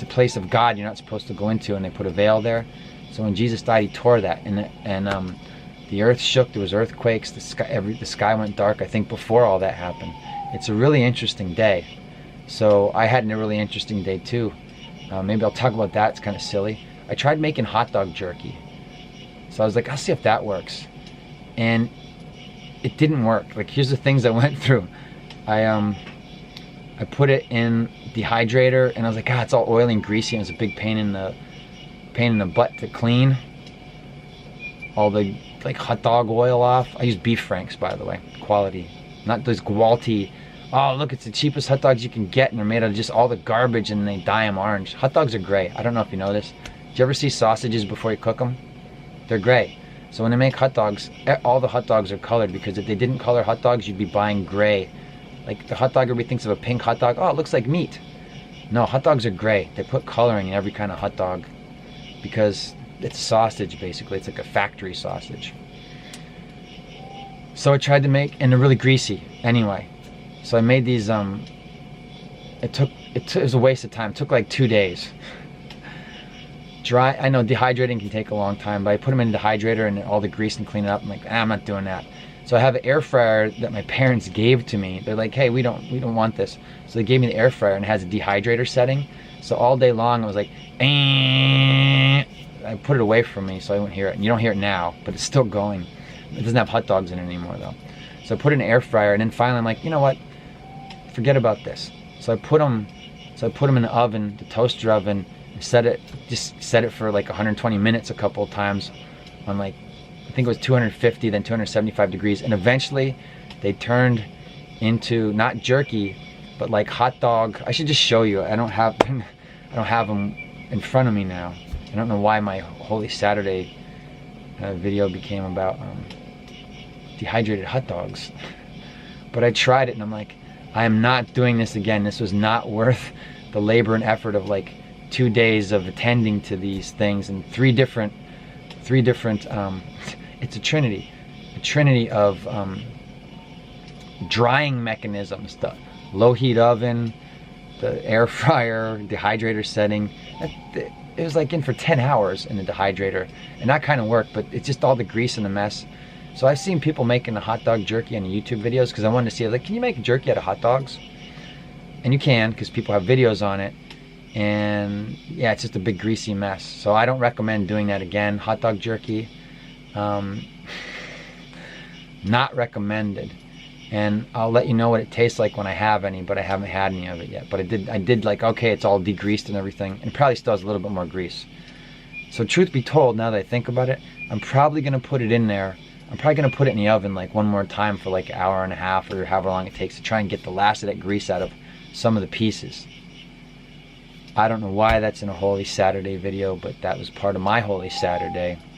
the place of God you're not supposed to go into, and they put a veil there. So when Jesus died, he tore that, and the earth shook. There was earthquakes. The sky went dark. I think before all that happened. It's a really interesting day. So I had a really interesting day too. Maybe I'll talk about that. It's kind of silly. I tried making hot dog jerky. So I was like, I'll see if that works. And it didn't work. Like, here's the things I went through. I put it in dehydrator, and I was like, it's all oily and greasy, and it was a big pain in the butt to clean all the like hot dog oil off. I use beef franks, by the way, quality, not those Gwalty. Oh, look, it's the cheapest hot dogs you can get, and they're made out of just all the garbage, and they dye them orange. Hot dogs are gray. I don't know if you know this. Did you ever see sausages before you cook them? They're gray. So when they make hot dogs, all the hot dogs are colored, because if they didn't color hot dogs, you'd be buying gray. Like the hot dog, everybody thinks of a pink hot dog. Oh, it looks like meat. No, hot dogs are gray. They put coloring in every kind of hot dog because it's sausage, basically. It's like a factory sausage. So I tried to make, and they're really greasy anyway. So I made these, it was a waste of time. It took like 2 days. I know dehydrating can take a long time, but I put them in the dehydrator and all the grease and clean it up. I'm like, I'm not doing that. So I have an air fryer that my parents gave to me. They're like, hey, we don't want this. So they gave me the air fryer, and it has a dehydrator setting. So all day long I was like, I put it away from me so I wouldn't hear it. And you don't hear it now, but it's still going. It doesn't have hot dogs in it anymore though. So I put it in an air fryer, and then finally I'm like, you know what? Forget about this. So I put them in the oven, the toaster oven, and set it for like 120 minutes a couple of times on like, I think it was 250, then 275 degrees, and eventually they turned into not jerky, but like hot dog. I should just show you. I don't have them in front of me now. I don't know why my Holy Saturday video became about dehydrated hot dogs, but I tried it, and I'm like, I am not doing this again. This was not worth the labor and effort of like 2 days of attending to these things, and three different it's a trinity of drying mechanisms: the low heat oven, the air fryer, dehydrator setting. It was like in for 10 hours in the dehydrator, and that kind of worked, but it's just all the grease and the mess. So I've seen people making the hot dog jerky on the YouTube videos, because I wanted to see, like, can you make jerky out of hot dogs? And you can, because people have videos on it. And yeah, it's just a big greasy mess. So I don't recommend doing that again. Hot dog jerky, not recommended. And I'll let you know what it tastes like when I have any, but I haven't had any of it yet. But I did like, okay, it's all degreased and everything, and it probably still has a little bit more grease. So truth be told, now that I think about it, I'm probably gonna put it in there. I'm probably gonna put it in the oven like one more time for like an hour and a half, or however long it takes, to try and get the last of that grease out of some of the pieces. I don't know why that's in a Holy Saturday video, but that was part of my Holy Saturday.